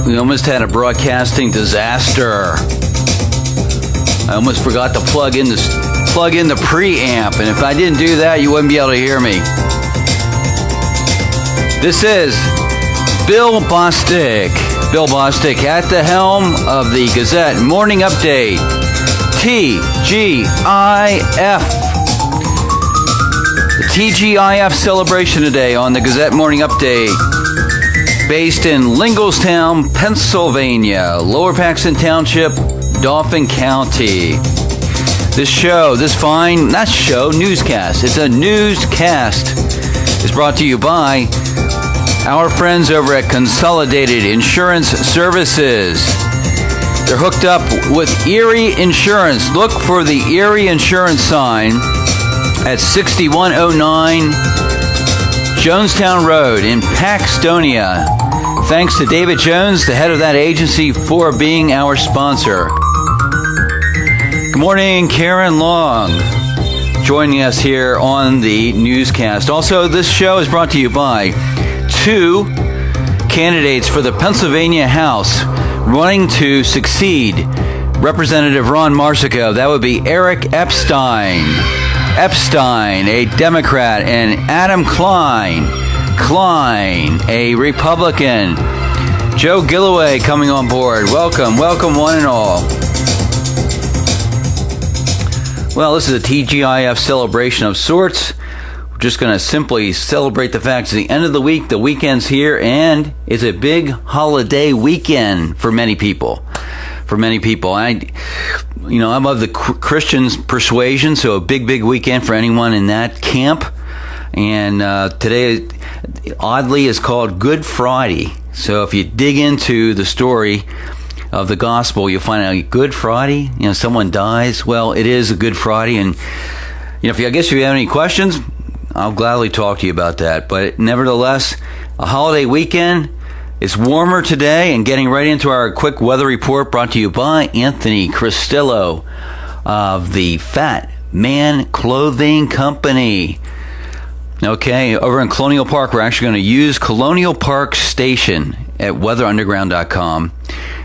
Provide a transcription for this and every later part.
We almost had a broadcasting disaster. I almost forgot to plug in the preamp, and if I didn't do that, you wouldn't be able to hear me. This is Bill Bostic. Bill Bostic at the helm of the Gazette Morning Update. TGIF. The TGIF celebration today on the Gazette Morning Update. Based in Linglestown, Pennsylvania, Lower Paxton Township, Dauphin County. Newscast. It's a newscast. It's brought to you by our friends over at Consolidated Insurance Services. They're hooked up with Erie Insurance. Look for the Erie Insurance sign at 6109 Jonestown Road in Paxtonia. Thanks to David Jones, the head of that agency, for being our sponsor. Good morning, Karen Long, joining us here on the newscast. Also, this show is brought to you by two candidates for the Pennsylvania House running to succeed Representative Ron Marsico. That would be Eric Epstein, a Democrat, and Adam Klein, a Republican. Joe Gilloway coming on board. Welcome one and all. Well, this is a TGIF celebration of sorts. We're just going to simply celebrate the fact it's the end of the week, the weekend's here, and it's a big holiday weekend for many people. I'm of the Christian persuasion, so a big weekend for anyone in that camp. And today, oddly, is called Good Friday. So if you dig into the story of the gospel, you'll find out Good Friday, someone dies. Well, it is a Good Friday. And, I guess if you have any questions, I'll gladly talk to you about that. But nevertheless, a holiday weekend. It's warmer today, and getting right into our quick weather report brought to you by Anthony Cristillo of the Fat Man Clothing Company. Okay, over in Colonial Park, we're actually going to use Colonial Park Station at weatherunderground.com.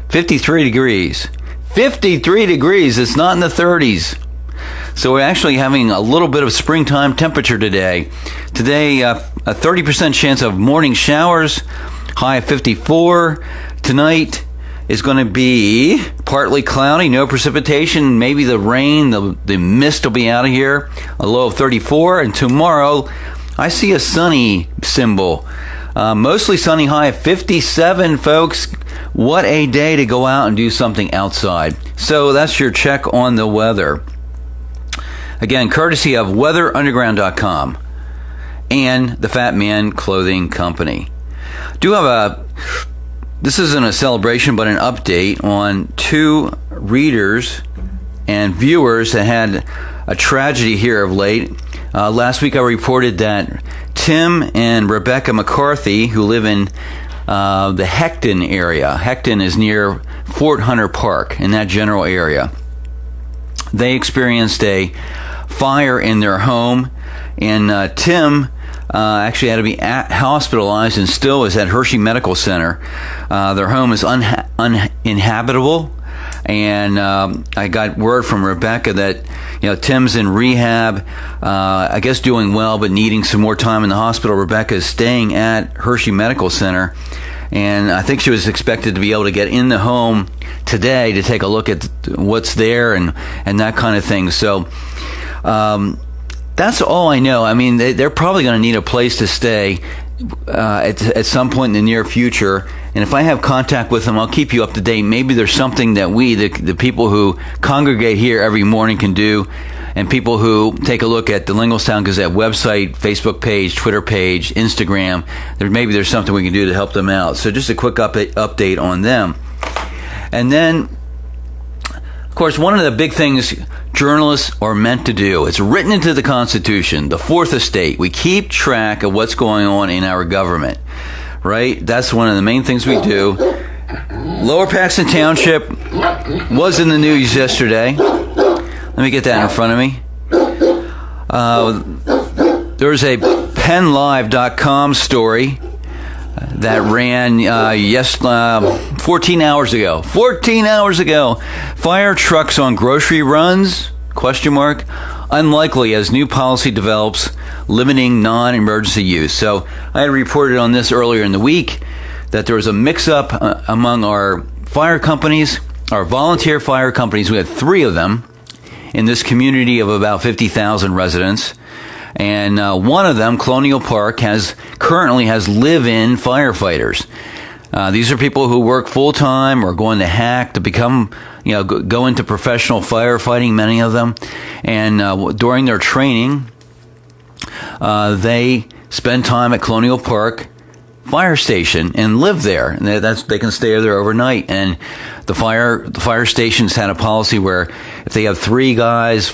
53 degrees. 53 degrees. It's not in the 30s. So we're actually having a little bit of springtime temperature today. Today, a 30% chance of morning showers, high of 54. Tonight is going to be partly cloudy, no precipitation, maybe the rain, the mist will be out of here, a low of 34. And tomorrow, I see a sunny symbol. Mostly sunny, high of 57, folks. What a day to go out and do something outside. So that's your check on the weather. Again, courtesy of weatherunderground.com and the Fat Man Clothing Company. This isn't a celebration, but an update on two readers and viewers that had a tragedy here of late. Last week I reported that Tim and Rebecca McCarthy, who live in the Hecton area. Hecton is near Fort Hunter Park, in that general area. They experienced a fire in their home, and Tim actually had to be hospitalized and still is at Hershey Medical Center. Their home is uninhabitable, and I got word from Rebecca that Tim's in rehab, I guess doing well, but needing some more time in the hospital. Rebecca is staying at Hershey Medical Center, and I think she was expected to be able to get in the home today to take a look at what's there and that kind of thing. So that's all I know. I mean, they're probably going to need a place to stay at some point in the near future. And if I have contact with them, I'll keep you up to date. Maybe there's something that we, the people who congregate here every morning, can do, and people who take a look at the Linglestown Gazette website, Facebook page, Twitter page, Instagram. Maybe there's something we can do to help them out. So just a quick update on them. And then, of course, one of the big things journalists are meant to do, it's written into the Constitution, the Fourth Estate. We keep track of what's going on in our government, right? That's one of the main things we do. Lower Paxton Township was in the news yesterday. Let me get that in front of me. There's a PennLive.com story that ran 4 14 hours ago. 14 hours ago. Fire trucks on grocery runs? Question mark. Unlikely as new policy develops limiting non-emergency use. So I had reported on this earlier in the week that there was a mix-up among our fire companies, our volunteer fire companies. We had 3 of them in this community of about 50,000 residents. And one of them, Colonial Park, currently has live-in firefighters. These are people who work full-time or going to hack to become, go into professional firefighting, many of them. And during their training, they spend time at Colonial Park Fire Station and live there. And they can stay there overnight. And the fire stations had a policy where if they have 3 guys,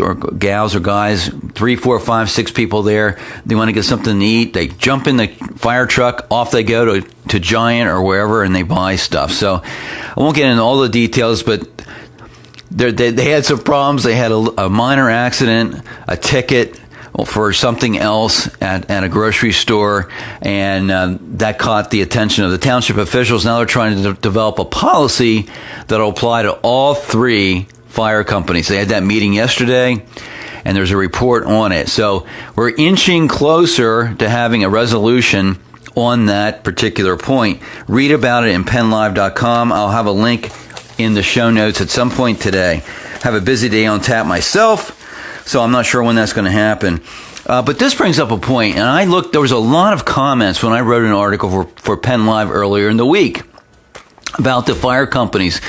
or gals or guys, 3, 4, 5, 6 people there, they want to get something to eat, they jump in the fire truck, off they go to Giant or wherever, and they buy stuff. So I won't get into all the details, but they had some problems. They had a minor accident, a ticket for something else at a grocery store, and that caught the attention of the township officials. Now they're trying to develop a policy that will apply to all 3 fire companies. They had that meeting yesterday, and there's a report on it. So we're inching closer to having a resolution on that particular point. Read about it in PennLive.com. I'll have a link in the show notes at some point today. Have a busy day on tap myself, so I'm not sure when that's going to happen. But this brings up a point, and there was a lot of comments when I wrote an article for Penn Live earlier in the week about the fire companies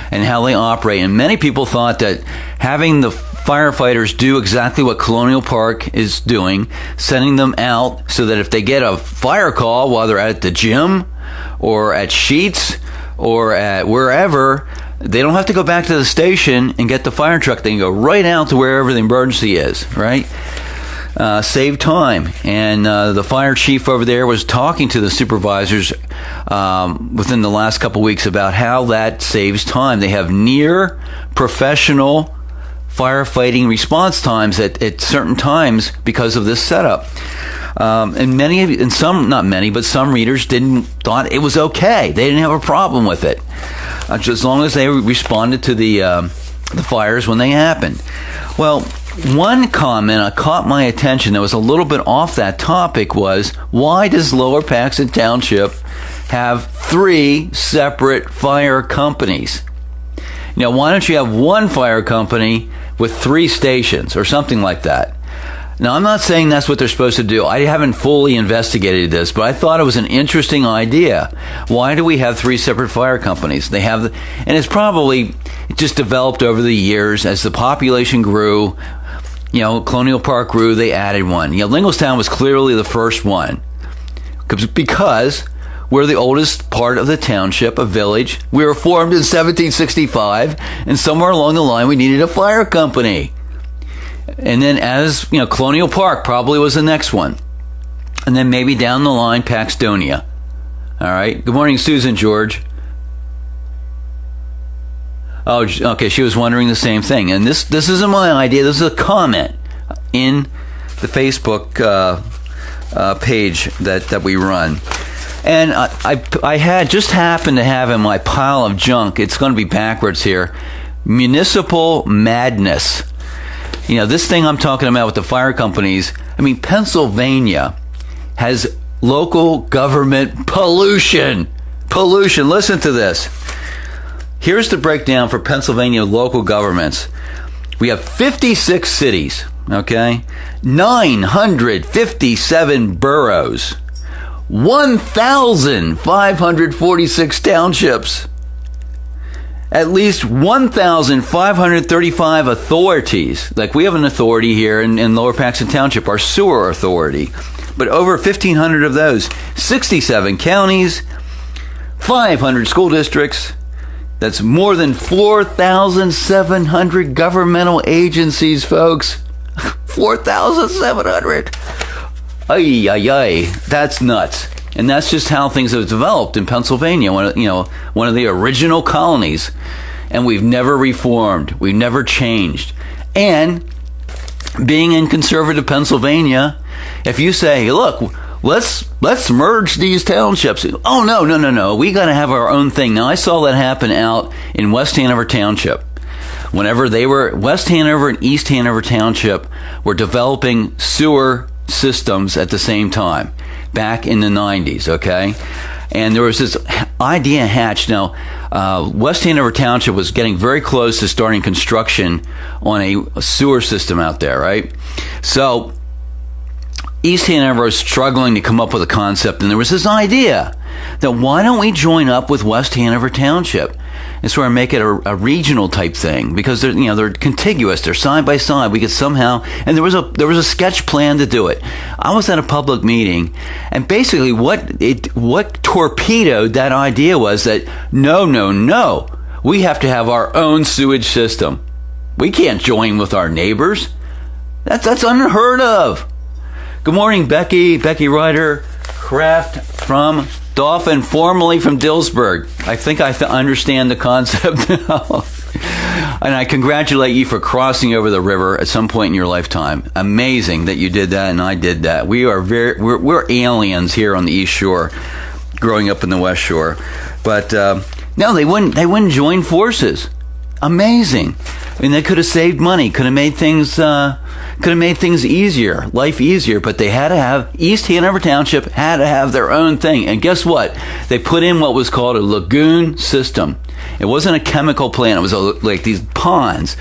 and how they operate. And many people thought that having the firefighters do exactly what Colonial Park is doing, sending them out so that if they get a fire call while they're at the gym or at Sheetz or at wherever, they don't have to go back to the station and get the fire truck. They can go right out to wherever the emergency is, right? Save time. And the fire chief over there was talking to the supervisors within the last couple weeks about how that saves time. They have near professional firefighting response times at certain times because of this setup. And some readers thought it was okay. They didn't have a problem with it, just as long as they responded to the fires when they happened. Well, one comment that caught my attention that was a little bit off that topic was, why does Lower Paxton Township have 3 separate fire companies? Why don't you have one fire company with 3 stations or something like that? Now, I'm not saying that's what they're supposed to do. I haven't fully investigated this, but I thought it was an interesting idea. Why do we have 3 separate fire companies? And it's probably just developed over the years as the population grew. Colonial Park grew, they added one. Linglestown was clearly the first one because we're the oldest part of the township, a village. We were formed in 1765, and somewhere along the line we needed a fire company. And then Colonial Park probably was the next one. And then maybe down the line, Paxtonia. All right. Good morning, Susan George. Oh, okay. She was wondering the same thing. And this isn't my idea. This is a comment in the Facebook page that we run. And I happened to have in my pile of junk, it's going to be backwards here, municipal madness. This thing I'm talking about with the fire companies, Pennsylvania has local government pollution. Listen to this. Here's the breakdown for Pennsylvania local governments. We have 56 cities, okay? 957 boroughs. 1,546 townships. At least 1,535 authorities. Like we have an authority here in Lower Paxton Township, our sewer authority. But over 1,500 of those. 67 counties, 500 school districts. That's more than 4,700 governmental agencies, folks. 4,700. Ay, ay, ay. That's nuts. And that's just how things have developed in Pennsylvania, one of the original colonies. And we've never reformed. We've never changed. And being in conservative Pennsylvania, if you say, look, let's merge these townships. Oh, no. We got to have our own thing. Now, I saw that happen out in West Hanover Township. Whenever West Hanover and East Hanover Township were developing sewer systems at the same time back in the 90s, okay? And there was this idea hatched. Now, West Hanover Township was getting very close to starting construction on a sewer system out there, right? So East Hanover was struggling to come up with a concept, and there was this idea that why don't we join up with West Hanover Township and sort of make it a regional type thing, because they're contiguous, they're side by side. We could somehow, and there was a sketch plan to do it. I was at a public meeting, and basically what torpedoed that idea was that no, we have to have our own sewage system. We can't join with our neighbors. That's unheard of. Good morning, Becki Ryder, Kraft from Dauphin, formerly from Dillsburg. I think I understand the concept now. And I congratulate you for crossing over the river at some point in your lifetime. Amazing that you did that and I did that. We're aliens here on the East Shore, growing up in the West Shore. But no, they wouldn't join forces. Amazing. I mean, they could have saved money, could have made things easier, life easier, but they had to have, East Hanover Township had to have their own thing. And guess what? They put in what was called a lagoon system. It wasn't a chemical plant. It was like these ponds.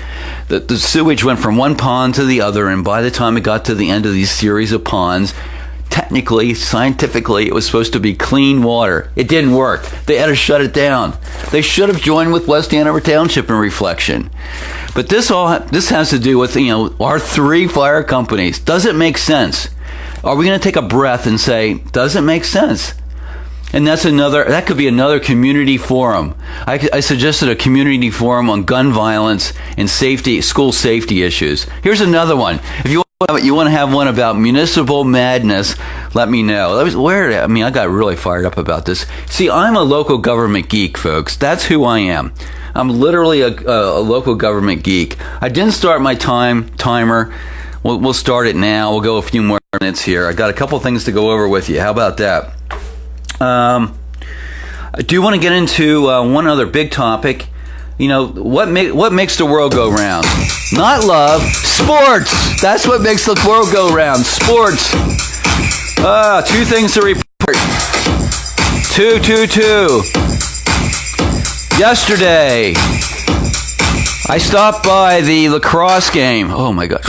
The sewage went from one pond to the other, and by the time it got to the end of these series of ponds, technically, scientifically, it was supposed to be clean water. It didn't work. They had to shut it down. They should have joined with West Hanover Township in reflection. But this has to do with our three fire companies. Does it make sense? Are we going to take a breath and say, does it make sense? And that could be another community forum. I suggested a community forum on gun violence and safety, school safety issues. Here's another one. If you want to have one about municipal madness, let me know. I got really fired up about this. See, I'm a local government geek, folks. That's who I am. I'm literally a local government geek. I didn't start my timer. We'll start it now. We'll go a few more minutes here. I got a couple things to go over with you. How about that? I do want to get into one other big topic. What makes the world go round? Not love, sports. That's what makes the world go round. Sports. Two things to report. Two. Yesterday, I stopped by the lacrosse game. Oh my God.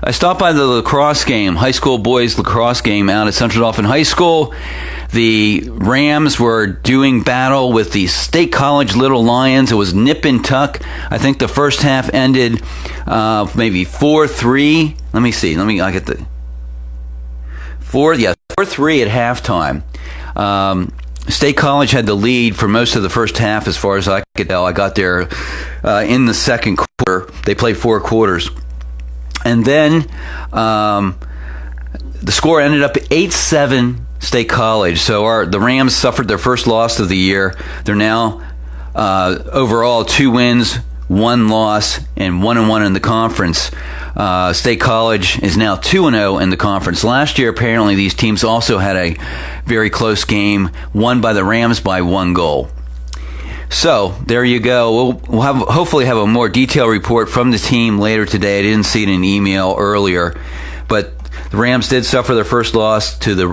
I stopped by the lacrosse game, high school boys lacrosse game out at Central Dauphin High School. The Rams were doing battle with the State College Little Lions. It was nip and tuck. I think the first half ended maybe 4-3. Let me see. I get the 4-3 at halftime. State College had the lead for most of the first half, as far as I could tell. I got there in the second quarter. They played 4 quarters. And then the score ended up 8-7 State College. So the Rams suffered their first loss of the year. They're now overall 2 wins, 1 loss, and 1-1 in the conference. State College is now 2-0 in the conference. Last year, apparently, these teams also had a very close game, won by the Rams by 1 goal. So there you go. We'll hopefully have a more detailed report from the team later today. I didn't see it in an email earlier, but the Rams did suffer their first loss to the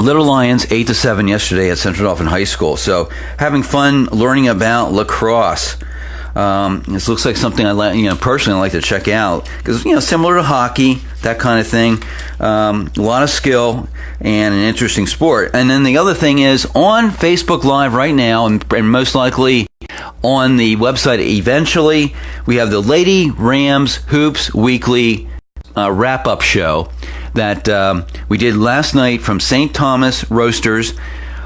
Little Lions 8-7 yesterday at Central Dauphin High School. So having fun learning about lacrosse. This looks like something I personally like to check out, because similar to hockey, that kind of thing. A lot of skill and an interesting sport. And then the other thing is, on Facebook Live right now, and most likely on the website eventually, we have the Lady Rams Hoops Weekly wrap-up show that we did last night from St. Thomas Roasters.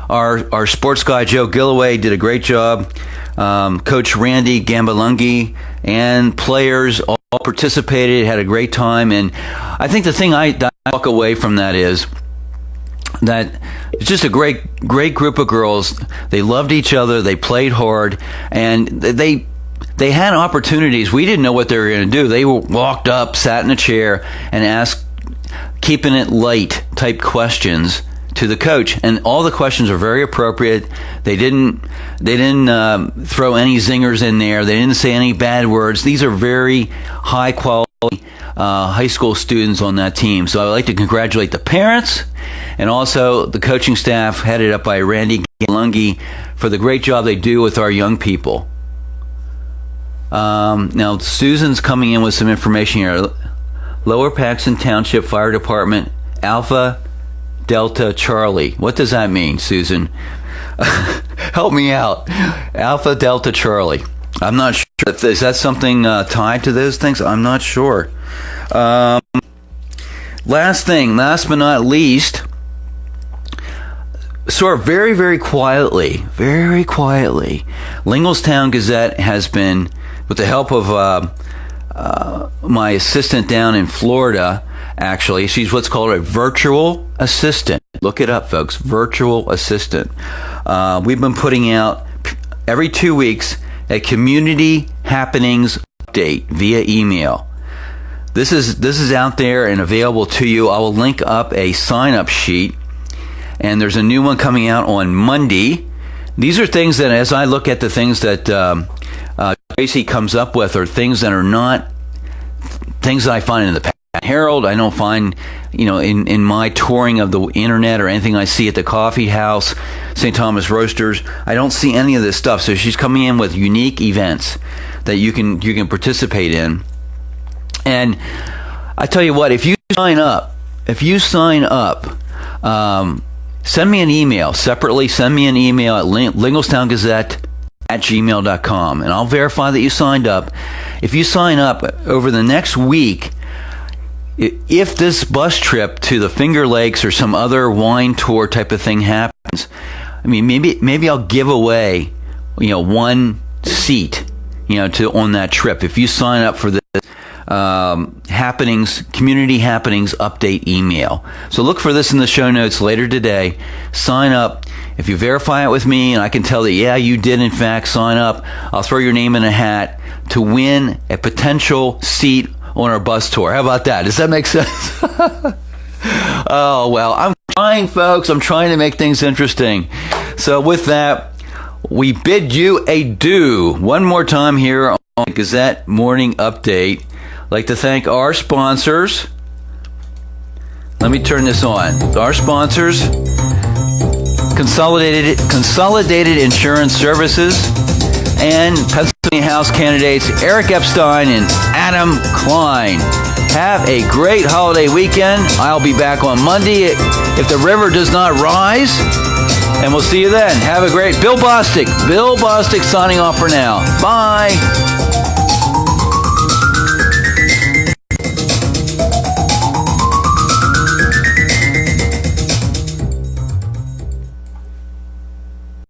Our sports guy Joe Gilloway did a great job. Coach Randy Gambalungi and players all participated, had a great time. And I think the thing I walk away from that is that it's just a great group of girls. They loved each other. They played hard, and they had opportunities. We didn't know what they were going to do. They walked up, sat in a chair, and asked keeping it light type questions to the coach, and all the questions are very appropriate. They didn't throw any zingers in there. They didn't say any bad words. These are very high quality high school students on that team. So I'd like to congratulate the parents and also the coaching staff headed up by Randy Galungi for the great job they do with our young people. Now Susan's coming in with some information here. Lower Paxton Township Fire Department, Alpha Delta Charlie. What does that mean, Susan? Help me out. Alpha Delta Charlie. I'm not sure. Is that something tied to those things? I'm not sure. Last but not least, sort of very quietly, Linglestown Gazette has been, with the help of my assistant down in Florida, actually, she's what's called a virtual assistant. Look it up, folks. Virtual assistant. We've been putting out every 2 weeks a community happenings update via email. This is out there and available to you. I will link up a sign-up sheet, and there's a new one coming out on Monday. These are things that, as I look at the things that Tracy comes up with, are things that are not things that I find in the Herald. I don't find, in my touring of the internet or anything I see at the coffee house, St. Thomas Roasters, I don't see any of this stuff. So she's coming in with unique events that you can participate in. And I tell you what, if you sign up, send me an email separately. Send me an email at LinglestownGazette@gmail.com, and I'll verify that you signed up. If you sign up over the next week, if this bus trip to the Finger Lakes or some other wine tour type of thing happens, I mean, maybe I'll give away, one seat, on that trip. If you sign up for this community happenings update email. So look for this in the show notes later today. Sign up. If you verify it with me and I can tell that, yeah, you did in fact sign up, I'll throw your name in a hat to win a potential seat on our bus tour. How about that? Does that make sense? Oh, well, I'm trying, folks. I'm trying to make things interesting. So with that, we bid you adieu one more time here on the Gazette Morning Update. I'd like to thank our sponsors. Let me turn this on. Our sponsors, Consolidated Insurance Services, and Pennsylvania House candidates Eric Epstein and Adam Klein. Have a great holiday weekend. I'll be back on Monday if the river does not rise. And we'll see you then. Have a great Bill Bostic signing off for now. Bye.